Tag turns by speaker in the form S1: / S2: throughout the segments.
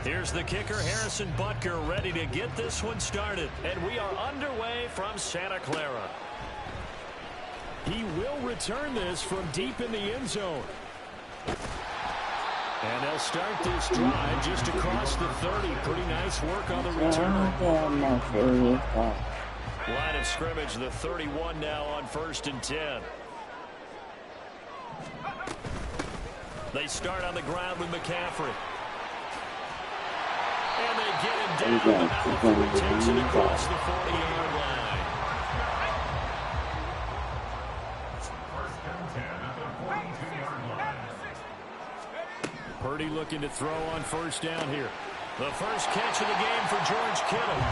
S1: Here's the kicker, Harrison Butker, ready to get this one started. And we are underway from Santa Clara. He will return this from deep in the end zone. And they'll start this drive just across the 30. Pretty nice work on the return. Line of scrimmage, the 31 now on 1st and 10. They start on the ground with McCaffrey. And they get him down. Malaford takes it across the 40-yard line. Purdy looking to throw on 1st down here. The first catch of the game for George Kittle.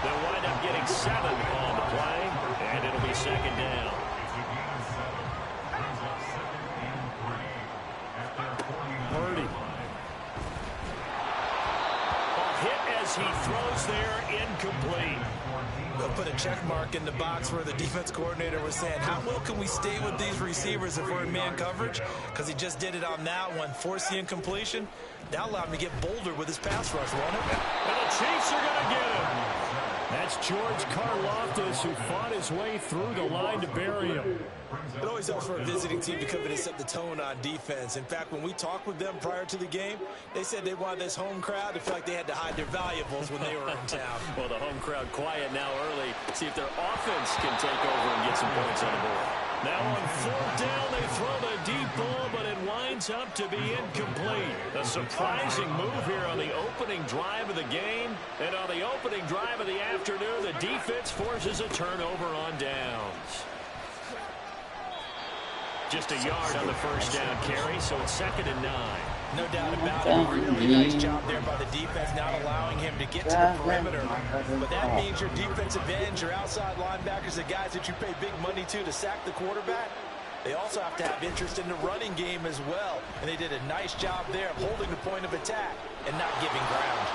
S1: They'll wind up getting 7 on the play, and it'll be 2nd down. Purdy. He throws there, incomplete.
S2: They'll put a check mark in the box where the defense coordinator was saying, how well can we stay with these receivers if we're in man coverage? Because he just did it on that one, force the incompletion. That allowed him to get bolder with his pass rush, won't it?
S1: And the Chiefs are going to get him. That's George Karlaftis, who fought his way through the line to bury him.
S2: It always helps for a visiting team to come in and set the tone on defense. In fact, when we talked with them prior to the game, they said they wanted this home crowd to feel like they had to hide their valuables when they were in town.
S1: Well, the home crowd quiet now early. See if their offense can take over and get some points on the board. Now on 4th down, they throw the deep ball, but it winds up to be incomplete. A surprising move here on the opening drive of the game. And on the opening drive of the afternoon, the defense forces a turnover on downs. Just a yard on the 1st down carry, so it's 2nd and 9.
S2: No doubt about it. Really nice job there by the defense, not allowing him to get to the perimeter. But that means your defensive ends, your outside linebackers, the guys that you pay big money to sack the quarterback, they also have to have interest in the running game as well. And they did a nice job there of holding the point of attack and not giving ground.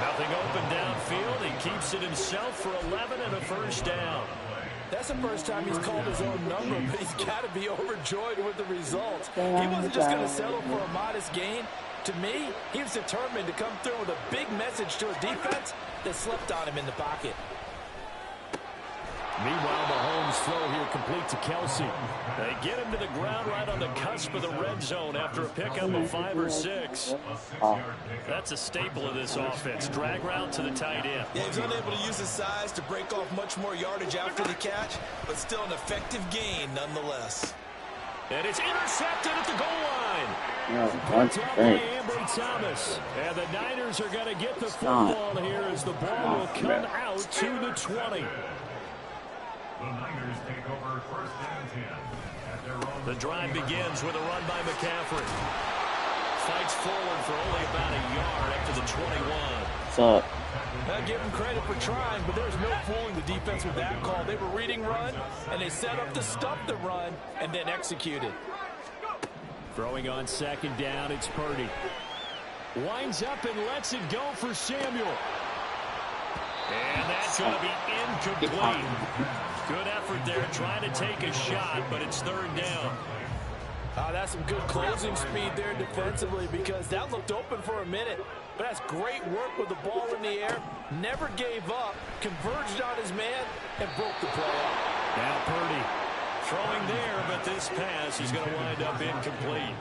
S1: Nothing open downfield. He keeps it himself for 11 and a 1st down.
S2: That's the first time he's called his own number, but he's got to be overjoyed with the results. He wasn't just going to settle for a modest gain. To me, he was determined to come through with a big message to a defense that slept on him in the pocket.
S1: Meanwhile, Mahomes' throw here complete to Kelsey. They get him to the ground right on the cusp of the red zone after a pickup of 5 or 6. That's a staple of this offense. Drag route to the tight end.
S2: Yeah, he's unable to use his size to break off much more yardage after the catch, but still an effective gain nonetheless.
S1: And it's intercepted at the goal line.
S3: That's great.
S1: Ambry Thomas. And the Niners are going to get the football here as the ball will come out to the 20.
S4: The Niners take over 1st and 10 at their own.
S1: The drive begins with a run by McCaffrey. Fights forward for only about a yard up to the 21.
S3: What's up?
S2: Now give him credit for trying, but there's no fooling the defense with that call. They were reading run, and they set up to stop the run and then executed.
S1: Throwing on 2nd down, it's Purdy. Winds up and lets it go for Samuel. And that's going to be incomplete. Good effort there trying to take a shot, but it's 3rd down.
S2: That's some good closing speed there defensively because that looked open for a minute. But that's great work with the ball in the air. Never gave up, converged on his man, and broke the play up.
S1: Now Purdy throwing there, but this pass is going to wind up incomplete.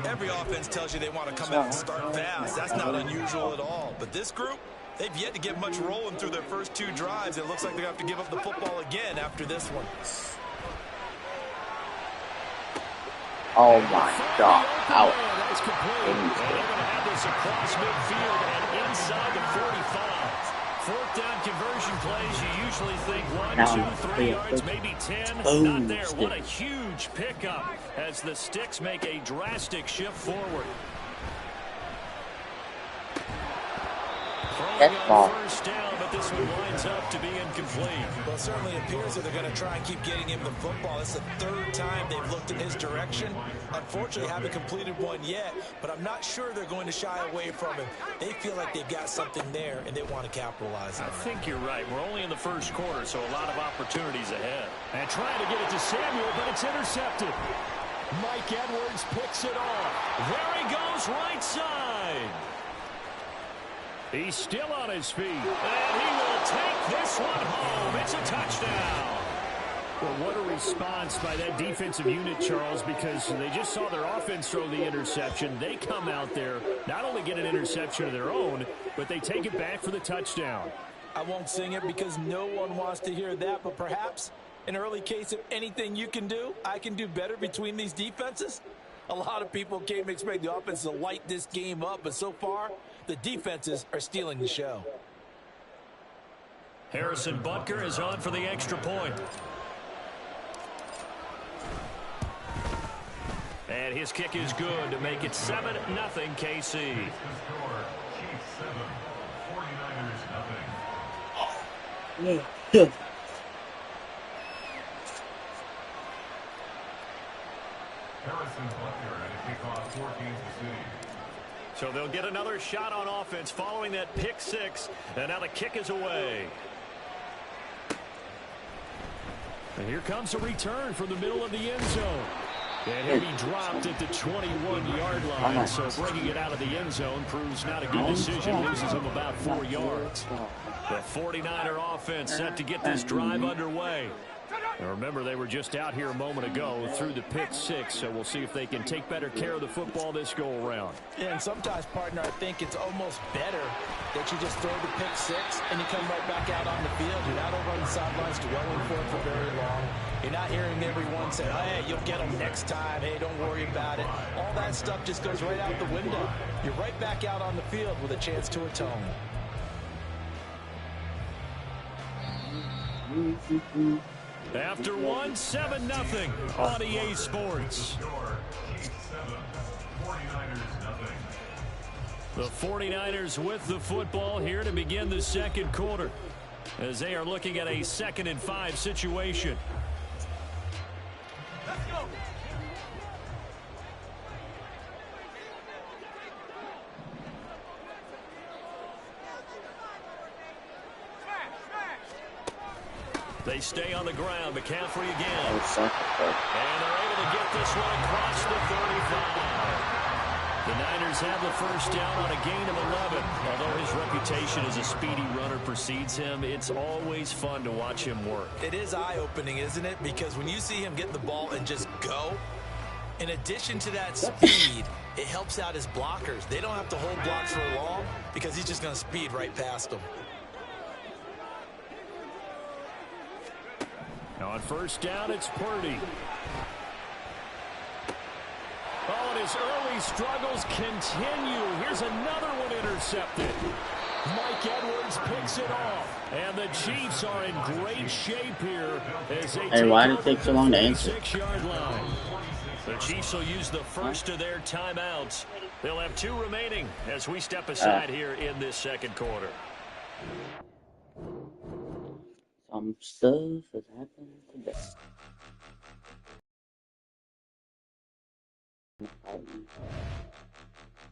S2: Every offense tells you they want to come out and start fast. That's not unusual at all. But this group, they've yet to get much rolling through their first 2 drives. It looks like they're going to have to give up the football again after this one.
S3: Oh my God. Out.
S1: That's complete. And they're going to have this across midfield and inside the 45. 4th down conversion plays, you usually think 1, 2, 3 yards, maybe 10. Not there. What a huge pickup as the Sticks make a drastic shift forward. Throwing on 1st down, but this one winds up to be incomplete.
S2: Well, it certainly appears that they're going to try and keep getting him the football. It's the 3rd time they've looked in his direction. Unfortunately, haven't completed one yet, but I'm not sure they're going to shy away from him. They feel like they've got something there, and they want to capitalize on it.
S1: I think you're right. We're only in the 1st quarter, so a lot of opportunities ahead. And trying to get it to Samuel, but it's intercepted. Mike Edwards picks it off. There he goes right side. He's still on his feet. And he will take this one home. It's a touchdown. Well, what a response by that defensive unit, Charles, because they just saw their offense throw the interception. They come out there, not only get an interception of their own, but they take it back for the touchdown.
S2: I won't sing it because no one wants to hear that, but perhaps an early case of anything you can do, I can do better between these defenses. A lot of people came to expect the offense to light this game up, but so far, the defenses are stealing the show.
S1: Harrison Butker is on for the extra point. And his kick is good to make it 7-0 KC.
S4: Harrison Butker at a kickoff for Kansas City.
S1: So they'll get another shot on offense following that pick six. And now the kick is away. And here comes a return from the middle of the end zone. And he'll be dropped at the 21-yard line. So bringing it out of the end zone proves not a good decision. Loses him about 4 yards. The 49er offense set to get this drive underway. Now remember, they were just out here a moment ago through the pick six, so we'll see if they can take better care of the football this go-around.
S2: Yeah, and sometimes, partner, I think it's almost better that you just throw the pick six and you come right back out on the field. You're not over on the sidelines dwelling for it for very long. You're not hearing everyone say, oh, hey, you'll get them next time. Hey, don't worry about it. All that stuff just goes right out the window. You're right back out on the field with a chance to atone.
S1: After one, 7-0 on EA Sports. The 49ers with the football here to begin the second quarter as they are looking at a 2nd and 5 situation.
S2: Let's go.
S1: They stay on the ground. McCaffrey again. And they're able to get this one across the 35. The Niners have the first down on a gain of 11. Although his reputation as a speedy runner precedes him, it's always fun to watch him work.
S2: It is eye-opening, isn't it? Because when you see him get the ball and just go, in addition to that speed, it helps out his blockers. They don't have to hold blocks for long because he's just going to speed right past them.
S1: Now on first down, it's Purdy. Oh, and his early struggles continue. Here's another one intercepted. Mike Edwards picks it off. And the Chiefs are in great shape here as they
S3: Hey, why did it take so long to answer?
S1: 6-yard line. The Chiefs will use the first of their timeouts. They'll have 2 remaining as we step aside here in this second quarter.
S3: Some stuff has happened today.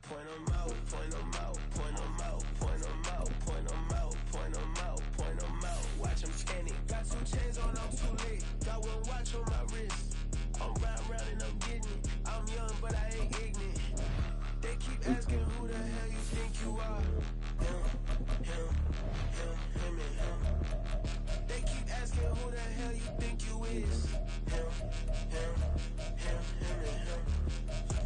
S5: Point 'em out, point 'em out, point 'em out, point 'em out, point 'em out, point 'em out, point 'em out. Watch 'em panic. Got some chains on, I'm too late. Got one watch on my wrist. I'm round and I'm getting it. I'm young, but I ain't ignorant. They keep asking who the hell you think you are. Him, and him. They keep asking who the hell you think you is. Him, and him.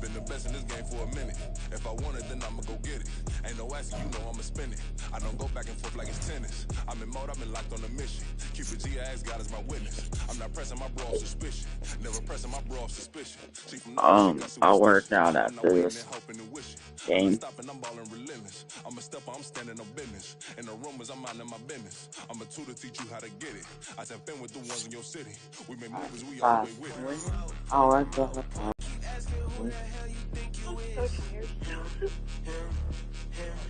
S6: Been the best in this game for a minute. If I want it, then I'ma go get it. Ain't no asking, you know I'ma spend it. I don't go back and forth like it's tennis. I'm in mode, I've been locked on a mission. Cupid G, I ask God as my witness. I'm not pressing my bro off suspicion. Never pressing my bro off suspicion.
S3: I'll work out after this game.
S6: I'm a stepper, I'm standing on business. In the rumors, I'm minding my business. I'm a tutor, teach you how to get it. I tap in with the ones in your city. We make movies, we always with it.
S3: I'll work the whole time.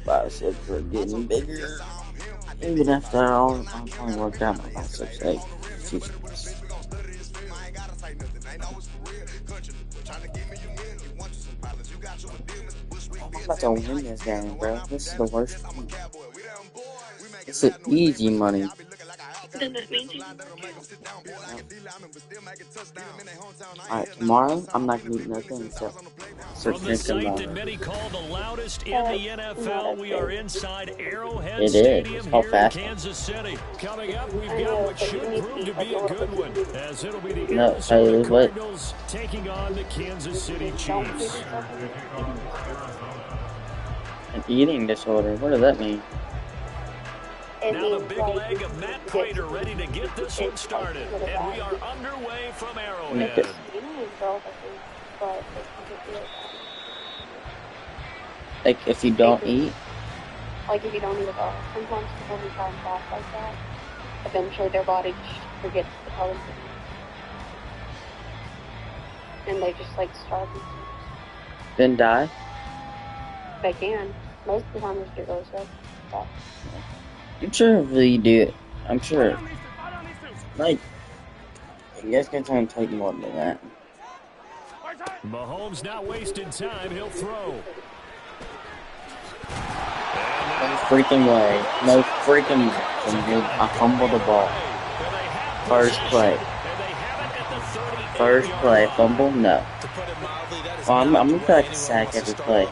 S3: Biceps are getting bigger. Even after all, I'm trying to work out my biceps. Like, I'm about to win this game, bro. This is the worst. It's an easy money.
S7: Then that means you.
S3: Alright, tomorrow I'm not gonna eat nothing except start
S1: From the
S3: drinking
S1: site that
S3: water.
S1: many call the loudest in the NFL, we are inside Arrowhead
S3: It is.
S1: Stadium
S3: It's called
S1: here in
S3: fast.
S1: Kansas City. Coming up, we've
S7: I
S1: got
S7: know,
S1: what
S7: but you
S1: should
S7: need to
S1: prove
S7: eat
S1: to
S7: like
S1: be
S7: a
S1: a
S7: little
S1: good
S7: bit
S1: one,
S7: too.
S1: as it'll be the
S3: No,
S1: Arizona
S3: what?
S1: Cardinals taking on the Kansas City
S7: Don't feed
S1: Chiefs.
S7: yourself in
S3: An eating disorder. What does that mean?
S7: it.
S1: Now the
S7: means
S1: big
S7: like
S1: leg of Matt Prater ready to get this one started. And we are underway from
S3: Make it.
S1: Arrowhead.
S7: you don't need girls, I think, but it can get you.
S3: Like if you don't eat.
S7: Like if you don't eat at all. Sometimes people who try and fast like that, eventually their body just forgets the color. And they just like starve themselves.
S3: Then die?
S7: They can. Most of the time, just get really sick. But
S3: I'm sure if you do it, I'm sure. Like, you guys can try and take more than that.
S1: Mahomes not wasting time. He'll throw.
S3: No freaking way. No freaking way. I fumbled the ball. First play. First play. Fumble? No. Well, I'm gonna feel like a sack every play.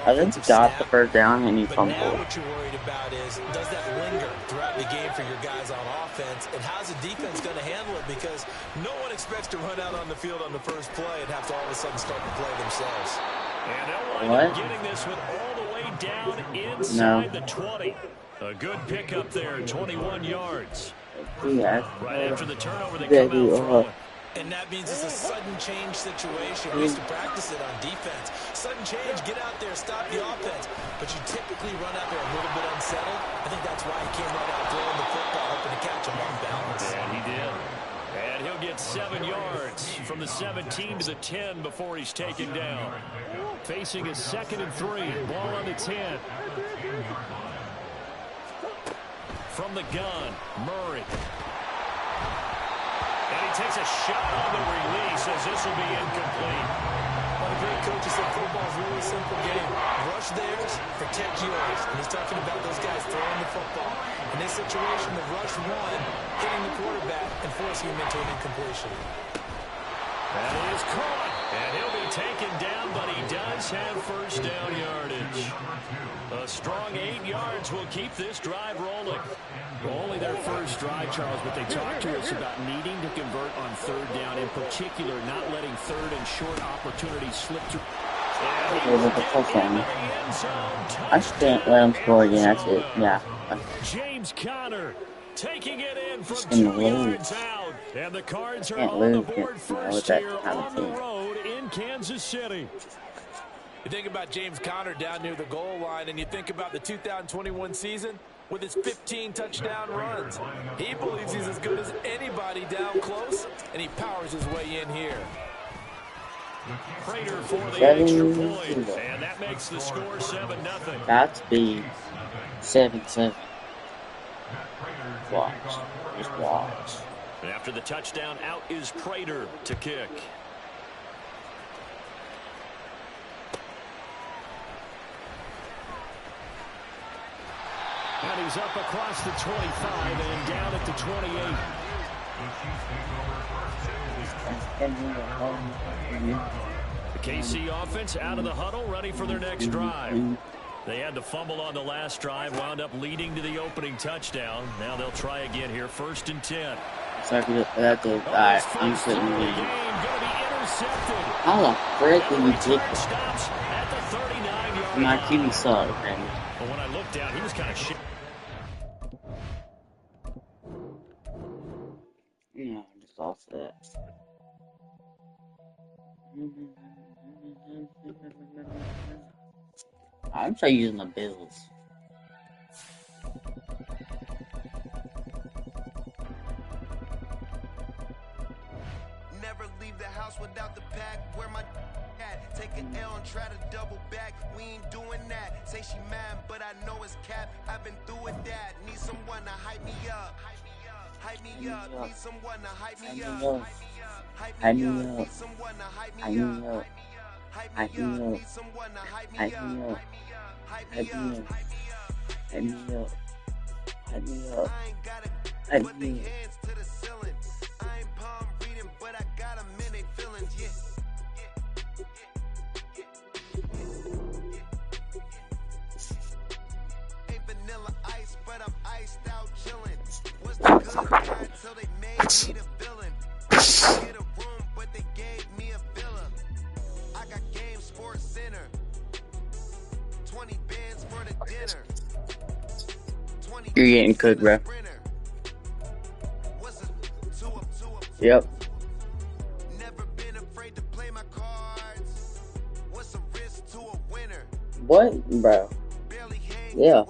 S3: I just got the first down and he fumbled.
S2: But now what you're worried about is, does that linger throughout the game for your guys on offense? And how's the defense going to handle it? Because no one expects to run out on the field on the first play and have to all of a sudden start to play themselves.
S1: And they'll wind up getting this one all the way down inside the 20. A good pickup there, 21 yards.
S3: Yeah.
S1: Right after the turnover, they come out throwing.
S2: And that means it's a sudden change situation. We used to practice it on defense. Sudden change, get out there, stop the offense. But you typically run out there a little bit unsettled. I think that's why he came right out throwing the football, hoping to catch him off balance.
S1: And he did. And he'll get 7 yards from the 17 to the 10 before he's taken down. Facing his 2nd and 3. Ball on the 10. From the gun, Murray. And he takes a shot on the release as this will be incomplete.
S2: One of the great coaches said football is a really simple game. Rush theirs, protect yours. And he's talking about those guys throwing the football. In this situation, the rush one, hitting the quarterback and forcing him into an incompletion.
S1: That is caught. And he'll be taken down, but he does have first down yardage. A strong 8 yards will keep this drive rolling.
S8: Only their first drive, Charles, but they talked to us about needing to convert on 3rd down, in particular, not letting 3rd and short opportunities slip through.
S3: I just can't let him score again. That's it. Yeah.
S1: James Conner taking it in from
S3: In
S1: 2
S3: the
S1: yards out. And the Cards are
S3: Can't
S1: on the
S3: lose
S1: board
S3: with
S1: first
S3: that
S1: here
S3: kind of
S1: on the
S3: team.
S1: road in Kansas City.
S2: You think about James Conner down near the goal line, and you think about the 2021 season with his 15 touchdown runs. He believes he's as good as anybody down close, and he powers his way in here.
S1: Prater for the extra point, and that makes the score 7-0.
S3: That's be 7-7. Watch. Just watch.
S1: And after the touchdown, out is Prater to kick. And he's up across the 25 and down at the 28. The KC offense out of the huddle, ready for their next drive. They had to fumble on the last drive, wound up leading to the opening touchdown. Now they'll try again here, 1st and 10.
S3: Sorry for that. Alright, I'm sitting here. How the frick did you take it? My QB saw it, man.
S1: But when I looked down, he was kind of shit.
S3: Yeah, I just lost that. I'm trying using the Bills.
S5: Never leave the house without the pack. Where my at? Take an L and try to double back. We ain't doing that. Say she mad, but I know it's cap. I've been through with that. Need someone to hype me up. Hype me up. Need someone to hype me up. Hype me up. Need someone to hype me up. Hype me up. Need someone to hype me up. Hype me up.
S3: Hype me up. Hype me up. Hype me up.
S5: Until they made me the villain. Get a room, but they gave me a villa. I got Game Sports Center. 20 bands for the dinner.
S3: You're getting cooked, bro. Yep.
S5: Never been afraid to play my cards. What's a risk to a winner?
S3: What, bro? Yeah.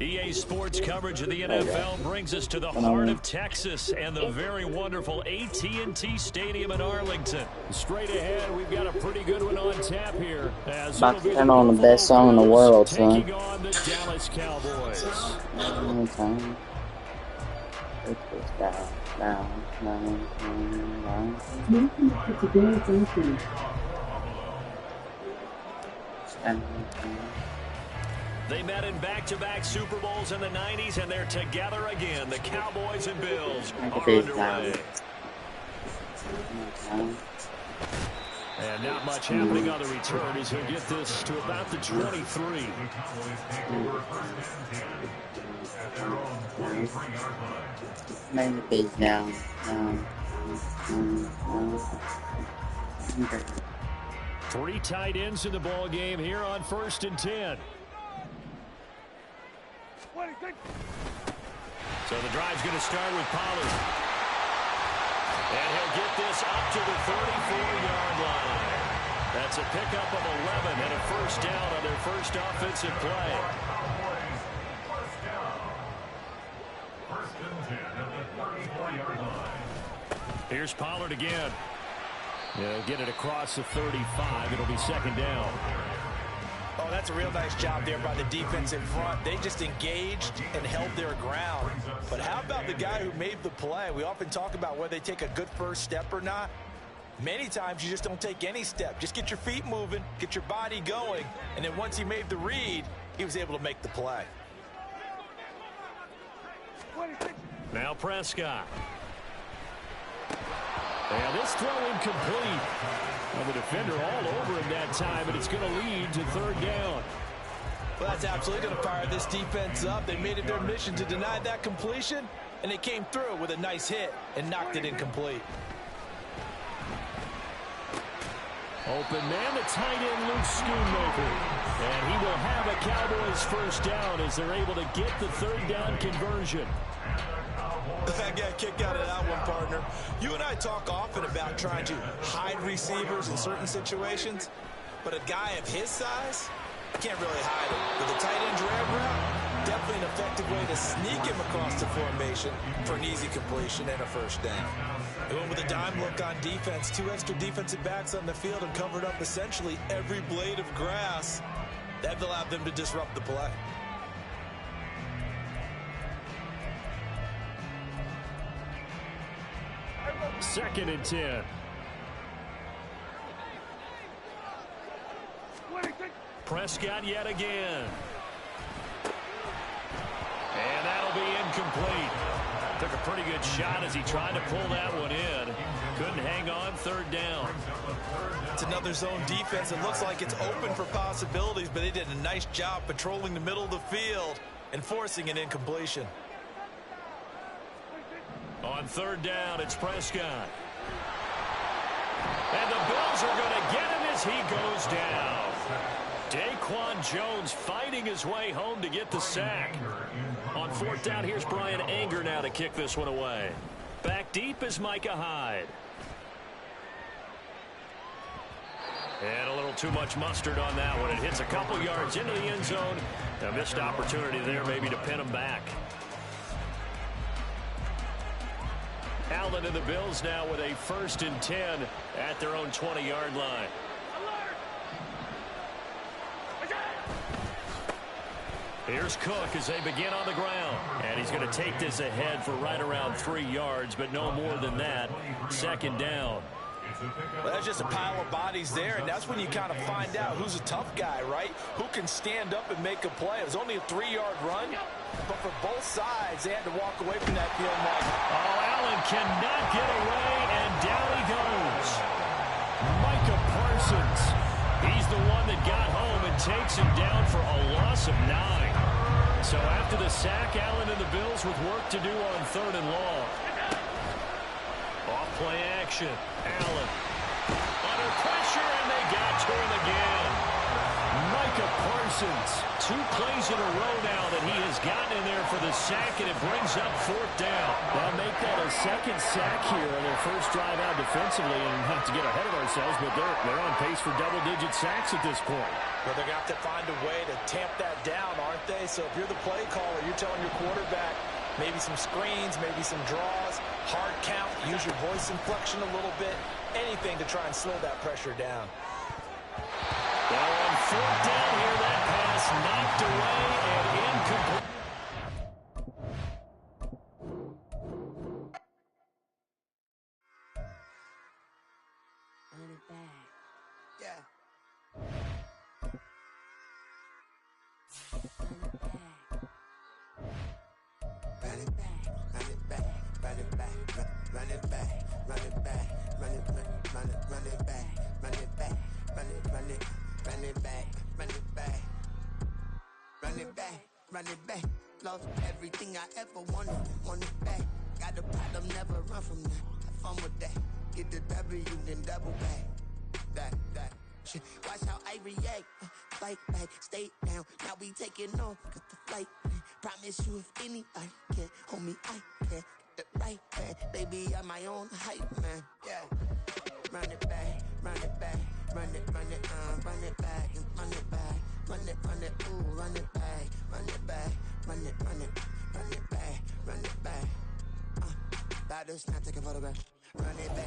S1: EA Sports coverage of the NFL brings us to the heart of Texas and the very wonderful AT&T Stadium in Arlington. Straight ahead, we've got a pretty good one on tap here.
S3: About to turn on the best song in the world, son.
S1: Taking on the Dallas Cowboys. They met in back-to-back Super Bowls in the 90s, and they're together again. The Cowboys and Bills are underway. And not much happening on the return as he'll get this to about the 23.
S3: Man, the base down.
S1: Three tight ends in the ball game here on 1st and 10. So the drive's going to start with Pollard. And he'll get this up to the 34-yard line. That's a pickup of 11 and a first down on their first offensive play. Here's Pollard again. He'll get it across the 35. It'll be second down.
S2: Oh, that's a real nice job there by the defense in front. They just engaged and held their ground. But how about the guy who made the play? We often talk about whether they take a good first step or not. Many times you just don't take any step. Just get your feet moving, get your body going, and then once he made the read, he was able to make the play.
S1: Now Prescott. And this throw incomplete. Well, the defender all over him that time, and it's going to lead to third down.
S2: Well, that's absolutely going to fire this defense up. They made it their mission to deny that completion, and they came through with a nice hit and knocked it incomplete.
S1: Open man, the tight end, Luke Schoonmaker. And he will have a Cowboys first down as they're able to get the third down conversion.
S2: I got a kick out of that one, partner. You and I talk often about trying to hide receivers in certain situations, but a guy of his size can't really hide it. With a tight end drag route, definitely an effective way to sneak him across the formation for an easy completion and a first down. They went with a dime look on defense, 2 extra defensive backs on the field and covered up essentially every blade of grass. That allowed them to disrupt the play.
S1: Second and 10. Prescott yet again. And that'll be incomplete. Took a pretty good shot as he tried to pull that one in. Couldn't hang on, third down.
S2: It's another zone defense. It looks like it's open for possibilities, but they did a nice job patrolling the middle of the field and forcing an incompletion.
S1: On third down, it's Prescott. And the Bills are going to get him as he goes down. Daquan Jones fighting his way home to get the sack. On fourth down, here's Brian Anger now to kick this one away. Back deep is Micah Hyde. And a little too much mustard on that one. It hits a couple yards into the end zone. A missed opportunity there maybe to pin him back. Allen and the Bills now with a 1st and 10 at their own 20-yard line. Here's Cook as they begin on the ground. And he's going to take this ahead for right around 3 yards, but no more than that. Second down.
S2: Well, that's just a pile of bodies there, and that's when you kind of find out who's a tough guy, right? Who can stand up and make a play. It was only a 3-yard run, but for both sides, they had to walk away from that field, Mike.
S1: Oh, Allen cannot get away, and down he goes. Micah Parsons. He's the one that got home and takes him down for a loss of 9. So after the sack, Allen and the Bills with work to do on 3rd and long. Off play action. Allen under pressure, and they got to him again. Micah Parsons, 2 plays in a row now that he has gotten in there for the sack, and it brings up 4th down.
S8: They'll make that a 2nd sack here on their first drive out defensively, and not to get ahead of ourselves, but they're on pace for double-digit sacks at this point.
S2: Well, they're going to have to find a way to tamp that down, aren't they? So if you're the play caller, you're telling your quarterback maybe some screens, maybe some draws, hard count, use your voice inflection a little bit, anything to try and slow that pressure down.
S1: Well, on 4th down here, that pass knocked away and incomplete.
S5: Run it back, lost everything I ever wanted, want it back. Got a problem, never run from that. Have fun with that. Get the W, then double back. That shit. Watch how I react. Fight back, stay down. Now we taking off, cause the flight. Promise you if anybody can hold me, I can. Get the right back. Baby, I'm my own hype, man. Yeah. Run it back, run it back. Run it back, and run it back. Run it, ooh, run it back. Run it back, run it back, run it back. Batters, not taking photograph.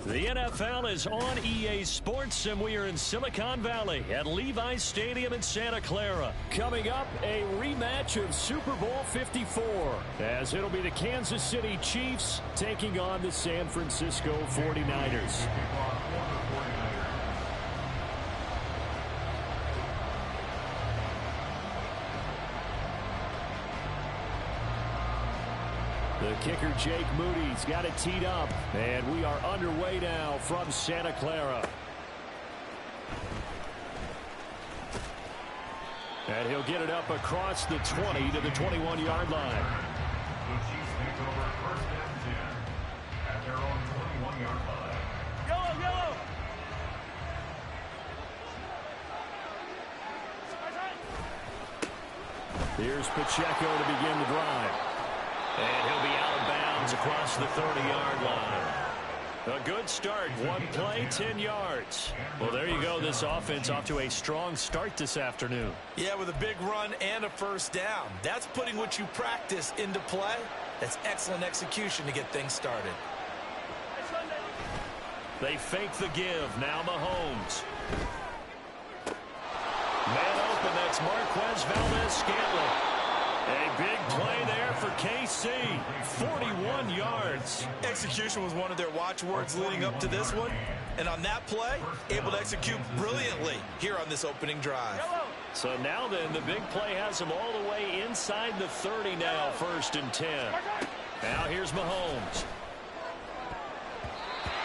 S1: The NFL is on EA Sports, and we are in Silicon Valley at Levi's Stadium in Santa Clara. Coming up, a rematch of Super Bowl 54, as it'll be the Kansas City Chiefs taking on the San Francisco 49ers. The kicker, Jake Moody's got it teed up, and we are underway now from Santa Clara. And he'll get it up across the 20 to the 21-yard line.
S4: The Chiefs take over 1st and 10 at their own 21-yard line.
S1: Yellow! Here's Pacheco to begin the drive. And he'll be out of bounds across the 30-yard line. A good start. 1 play, 10 yards. Well, there you go. This offense off to a strong start this afternoon.
S2: Yeah, with a big run and a 1st down. That's putting what you practice into play. That's excellent execution to get things started.
S1: They fake the give. Now Mahomes. Man open. That's Marquez Valdes-Scantling. A big play there for KC. 41 yards.
S2: Execution was one of their watchwords leading up to this one. And on that play, able to execute brilliantly here on this opening drive.
S1: So now then, the big play has them all the way inside the 30 now, 1st and 10. Now here's Mahomes.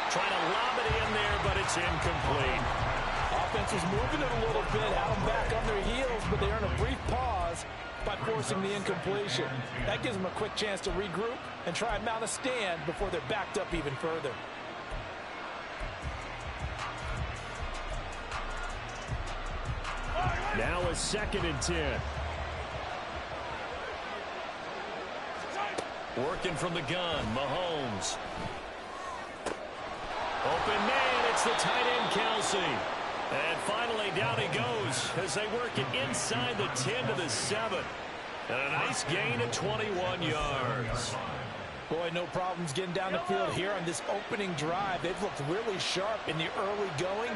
S1: Trying to lob it in there, but it's incomplete.
S2: Offense was moving it a little bit, had them back on their heels, but they earn a brief pause by forcing the incompletion. That gives them a quick chance to regroup and try and mount a stand before they're backed up even further.
S1: Now a 2nd and 10. Working from the gun, Mahomes. Open man, it's the tight end, Kelsey. And finally, down he goes as they work it inside the 10 to the 7. And a nice gain of 21 yards.
S2: Boy, no problems getting down the field here on this opening drive. They've looked really sharp in the early going,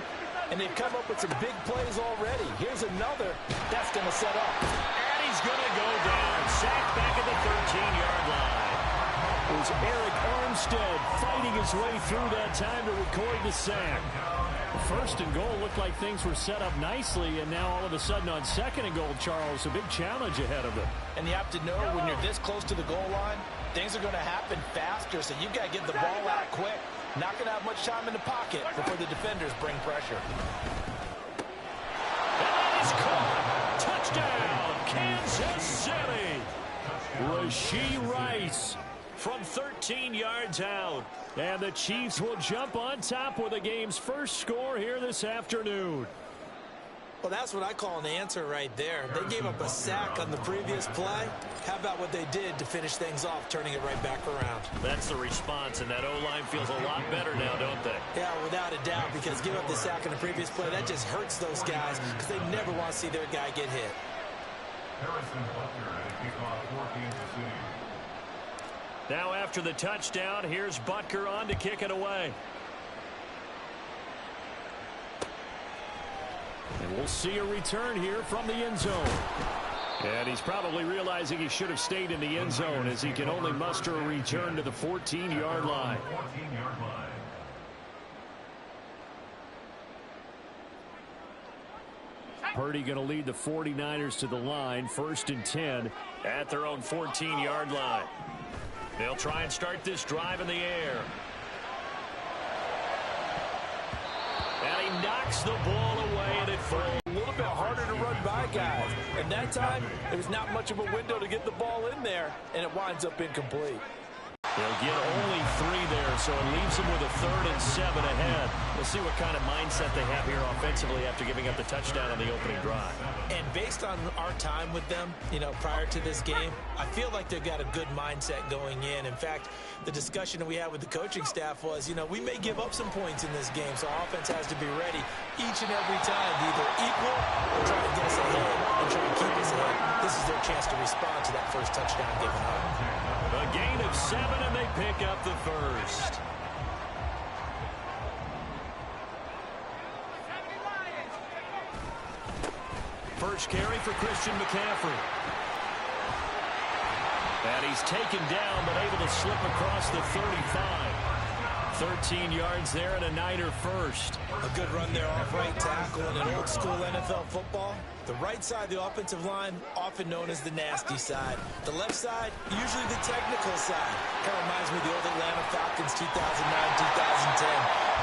S2: and they've come up with some big plays already. Here's another that's going to set up.
S1: And he's going to go down. Sacked back at the 13-yard line.
S2: It
S1: was Eric Armstead fighting his way through that time to record the sack. First and goal looked like things were set up nicely, and now all of a sudden on second and goal, Charles, a big challenge ahead of them.
S2: And you have to know when you're this close to the goal line, things are going to happen faster, so you've got to get the ball out quick. Not going to have much time in the pocket before the defenders bring pressure.
S1: And that is caught. Touchdown, Kansas City. Rashee Rice from 13 yards out. And the Chiefs will jump on top with the game's first score here this afternoon.
S2: Well, that's what I call an answer right there. They gave up a sack on the previous play. How about what they did to finish things off, turning it right back around?
S1: That's the response, and that O-line feels a lot better now, don't they?
S2: Yeah, without a doubt, because giving up the sack on the previous play, that just hurts those guys because they never want to see their guy get hit.
S4: Harrison Butker at a kickoff for Kansas City.
S1: Now after the touchdown, here's Butker on to kick it away. And we'll see a return here from the end zone. And he's probably realizing he should have stayed in the end zone as he can only muster a return to the 14-yard line.
S4: 14-yard line.
S1: Purdy going to lead the 49ers to the line, 1st and 10 at their own 14-yard line. They'll try and start this drive in the air. And he knocks the ball away, and it falls.
S2: A little bit harder to run by guys. And that time, there was not much of a window to get the ball in there, and it winds up incomplete.
S1: They'll get only 3 there, so it leaves them with a 3rd and 7 ahead. We'll see what kind of mindset they have here offensively after giving up the touchdown on the opening drive.
S2: And based on our time with them, prior to this game, I feel like they've got a good mindset going in. In fact, the discussion that we had with the coaching staff was, we may give up some points in this game, so our offense has to be ready each and every time to either equal or try to get us ahead and try to keep us ahead. This is their chance to respond to that first touchdown given up.
S1: A gain of 7, and they pick up the first. First carry for Christian McCaffrey. And he's taken down, but able to slip across the 35. 13 yards there and a Niner first.
S2: A good run there off right tackle in an old-school NFL football. The right side of the offensive line, often known as the nasty side. The left side, usually the technical side. Kind of reminds me of the old Atlanta Falcons 2009-2010.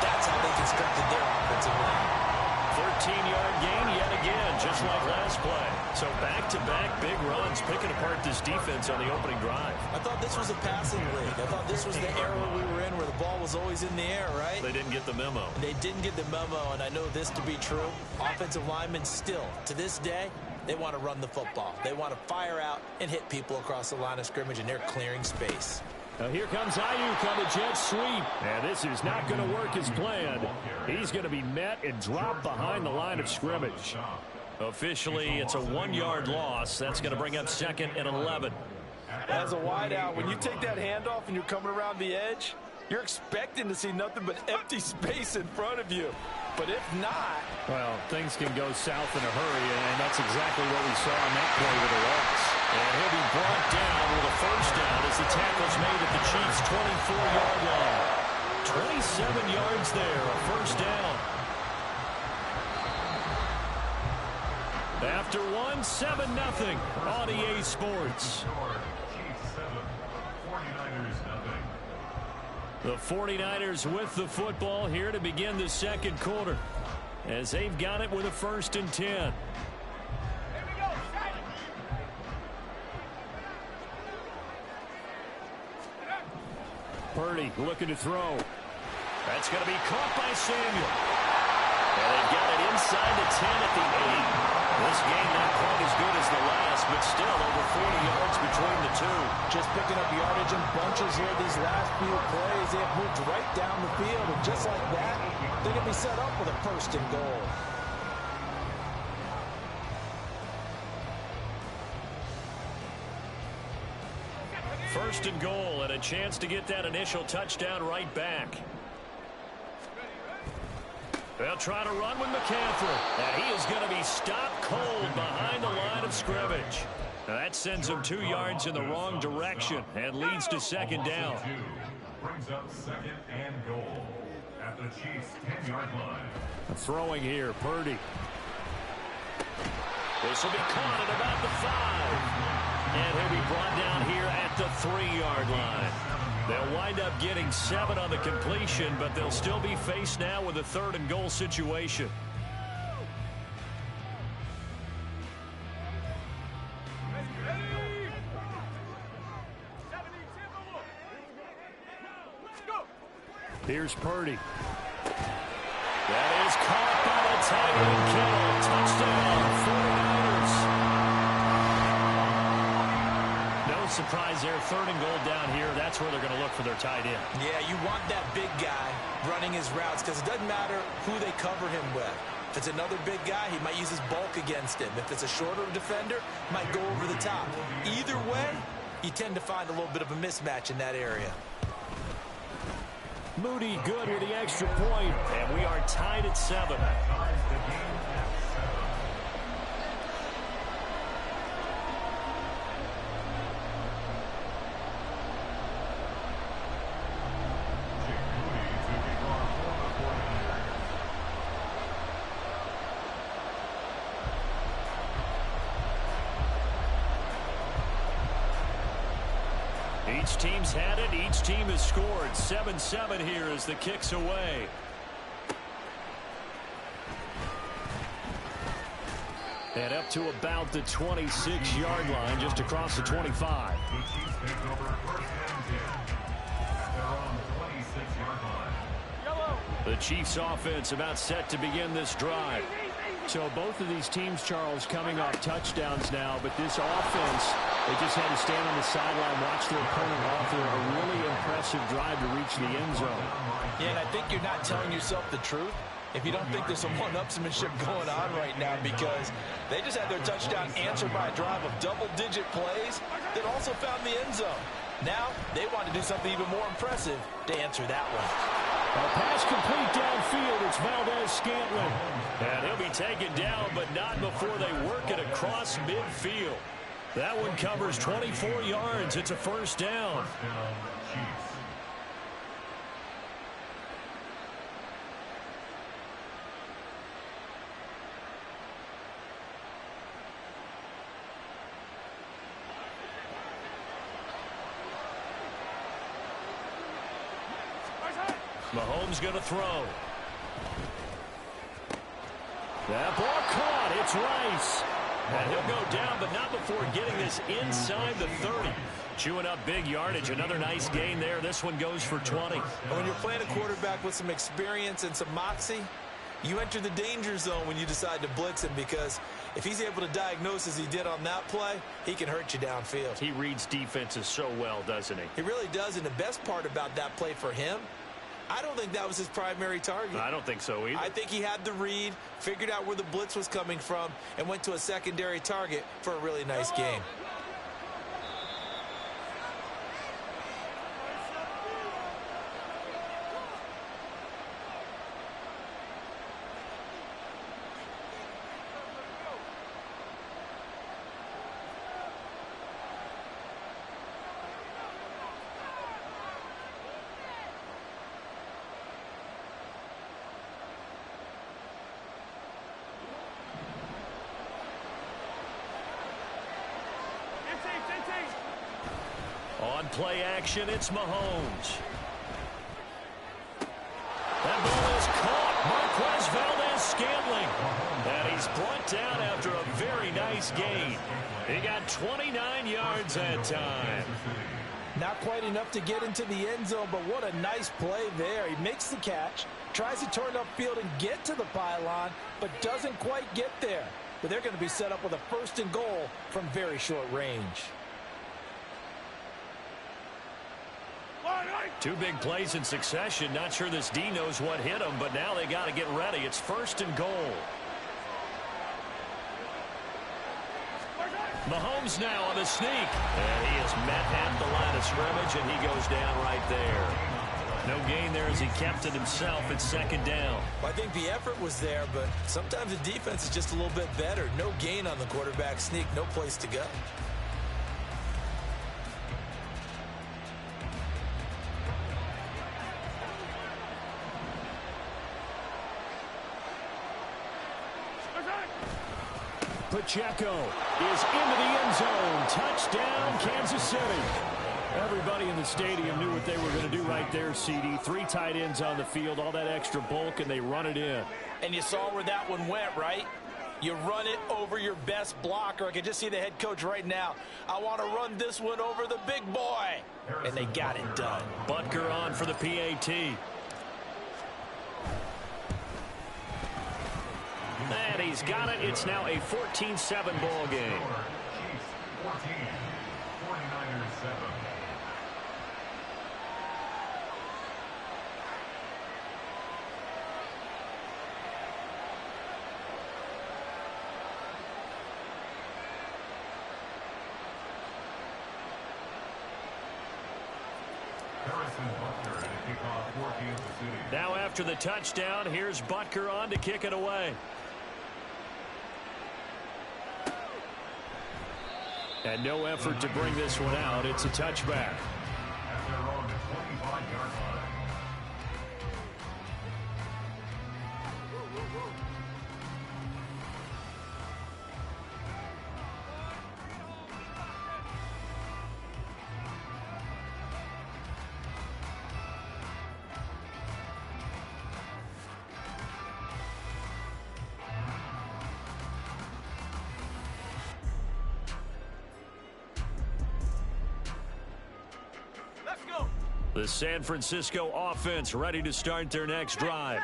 S2: That's how they constructed their offensive line.
S1: 13-yard gain yet again, just like last play. So back-to-back big runs, picking apart this defense on the opening drive.
S2: I thought this was a passing league. I thought this was the era we were in where the ball was always in the air, right?
S1: They didn't get the memo.
S2: They didn't get the memo, and I know this to be true. Offensive linemen still, to this day, they want to run the football. They want to fire out and hit people across the line of scrimmage, and they're clearing space.
S1: Now here comes Ayuk on the jet sweep. And this is not going to work as planned. He's going to be met and dropped behind the line of scrimmage. Officially, it's a 1-yard loss. That's going to bring up 2nd and 11.
S2: As a wideout, when you take that handoff and you're coming around the edge, you're expecting to see nothing but empty space in front of you. But if not...
S1: Well, things can go south in a hurry, and that's exactly what we saw in that play with a loss. And he'll be brought down with a first down as the tackle's made at the Chiefs' 24-yard line. 27 yards there, a first down. After 1, 7-0 on EA Sports. The 49ers with the football here to begin the second quarter as they've got it with a 1st and 10. Purdy looking to throw. That's going to be caught by Samuel. And they've got it inside the 10 at the 8. This game not quite as good as the last, but still over 40 yards between the two.
S2: Just picking up yardage in bunches here these last few plays. They have moved right down the field, and just like that, they're going to be set up with a 1st and goal.
S1: First and goal, and a chance to get that initial touchdown right back. They'll try to run with McCaffrey, and he is going to be stopped cold behind the line of scrimmage. That sends him 2 yards in the wrong direction and leads to second down.
S4: Brings up second and goal at the Chiefs' 10-yard line.
S1: Throwing here, Purdy. This will be caught at about the 5. And he'll be brought down here at the 3-yard line. They'll wind up getting 7 on the completion, but they'll still be faced now with a 3rd and goal situation. Here's Purdy. That is caught by the tight end Kittle. Touchdown, 49ers. No surprise there. 3rd and goal down here. That's where they're going to look for their tight end.
S2: Yeah, you want that big guy running his routes because it doesn't matter who they cover him with. If it's another big guy, he might use his bulk against him. If it's a shorter defender, might go over the top. Either way, you tend to find a little bit of a mismatch in that area.
S1: Moody good with the extra point, and we are tied at 7. Each team's had it. Each team has scored. 7-7 here as the kick's away. And up to about the 26-yard line, just across the 25.
S4: The Chiefs take over 1st and 10. They're on the 26-yard line.
S1: The Chiefs offense about set to begin this drive.
S8: So both of these teams, Charles, coming off touchdowns now, but this offense, they just had to stand on the sideline, watch their opponent offer a really impressive drive to reach the end zone.
S2: Yeah, and I think you're not telling yourself the truth if you don't think there's some one-upsmanship going on right now, because they just had their touchdown answered by a drive of double-digit plays that also found the end zone. Now they want to do something even more impressive to answer that one.
S1: A pass complete downfield. It's Valdes-Scantling. And he'll be taken down, but not before they work it across midfield. That one covers 24 yards. It's a 1st down.
S4: Chiefs.
S1: Mahomes going to throw. That ball caught. It's Rice. And he'll go down, but not before getting this inside the 30. Chewing up big yardage. Another nice gain there. This one goes for 20.
S2: When you're playing a quarterback with some experience and some moxie, you enter the danger zone when you decide to blitz him, because if he's able to diagnose as he did on that play, he can hurt you downfield.
S1: He reads defenses so well, doesn't he?
S2: He really does, and the best part about that play for him, I don't think that was his primary target.
S1: I don't think so either.
S2: I think he had the read, figured out where the blitz was coming from, and went to a secondary target for a really nice game.
S1: On play action, it's Mahomes. That ball is caught. Marquez Valdes-Scantling. And he's brought down after a very nice gain. He got 29 yards that time.
S2: Not quite enough to get into the end zone, but what a nice play there. He makes the catch, tries to turn upfield and get to the pylon, but doesn't quite get there. But they're going to be set up with a 1st and goal from very short range.
S1: Two big plays in succession. Not sure this D knows what hit him, but now they got to get ready. It's 1st and goal. Mahomes now on the sneak. And he has met at the line of scrimmage, and he goes down right there. No gain there as he kept it himself. It's 2nd down.
S2: I think the effort was there, but sometimes the defense is just a little bit better. No gain on the quarterback sneak. No place to go.
S8: Pacheco is into the end zone. Touchdown, Kansas City. Everybody in the stadium knew what they were going to do right there, CD. 3 tight ends on the field, all that extra bulk, and they run it in.
S2: And you saw where that one went, right? You run it over your best blocker. I can just see the head coach right now. I want to run this one over the big boy. And they got it done.
S8: Butker on for the PAT. And he's got it. It's now a 14-7 ball game.
S4: Chiefs 14, 49ers 7.
S8: Now after the touchdown, here's Butker on to kick it away. And no effort to bring this one out. It's a touchback.
S4: At their own 25-yard line.
S8: The San Francisco offense ready to start their next drive.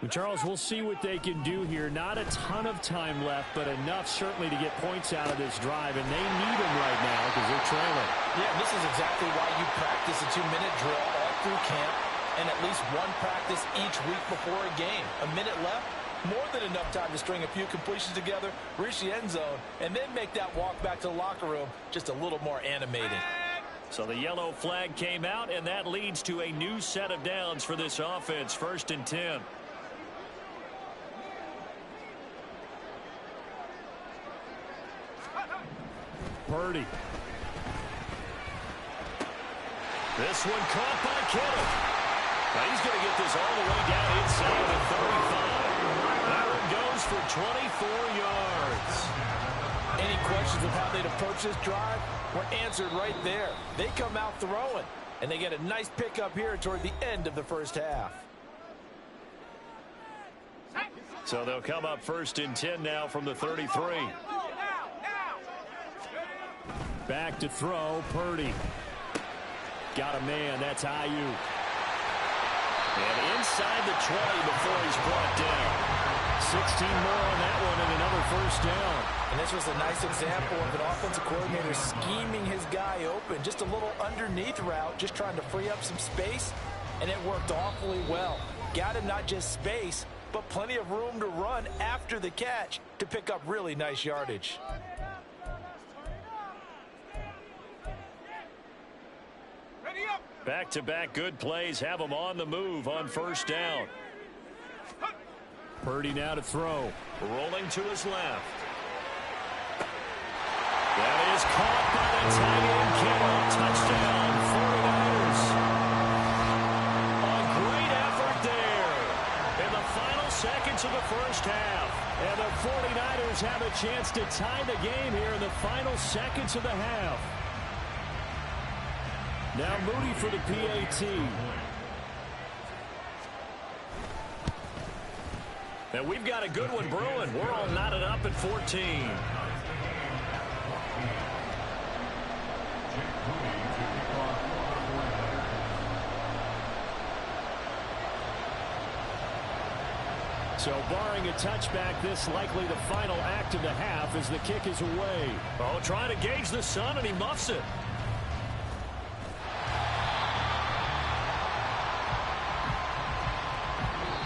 S8: And Charles, we'll see what they can do here. Not a ton of time left, but enough certainly to get points out of this drive, and they need them right now because they're trailing.
S2: Yeah, this is exactly why you practice a 2-minute drill all through camp and at least one practice each week before a game. A minute left, more than enough time to string a few completions together, reach the end zone, and then make that walk back to the locker room just a little more animated.
S8: So the yellow flag came out, and that leads to a new set of downs for this offense. 1st and 10. Purdy. This one caught by Kittle. Now he's going to get this all the way down inside the 35. That one goes for 24 yards.
S2: Any questions of how they'd approach this drive were answered right there. They come out throwing, and they get a nice pickup here toward the end of the first half.
S8: So they'll come up 1st and 10 now from the 33. Back to throw, Purdy. Got a man, that's Ayuk. And inside the 20 before he's brought down. 16 more on that one and another 1st down.
S2: And this was a nice example of an offensive coordinator scheming his guy open. Just a little underneath route, just trying to free up some space, and it worked awfully well. Got him not just space, but plenty of room to run after the catch to pick up really nice yardage.
S8: Back-to-back good plays have him on the move on 1st down. Purdy now to throw. Rolling to his left. That is caught by the tight end, Kittle. Touchdown, 49ers. A great effort there in the final seconds of the first half. And the 49ers have a chance to tie the game here in the final seconds of the half. Now Moody for the PAT. And we've got a good one brewing. We're all knotted up at 14. So barring a touchback, this likely the final act of the half as the kick is away. Oh, trying to gauge the sun, and he muffs it.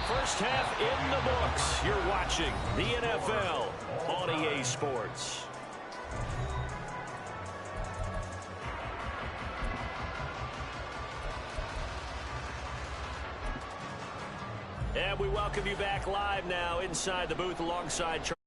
S8: First half in the books. You're watching the NFL on EA Sports. And we welcome you back live now inside the booth alongside Charles.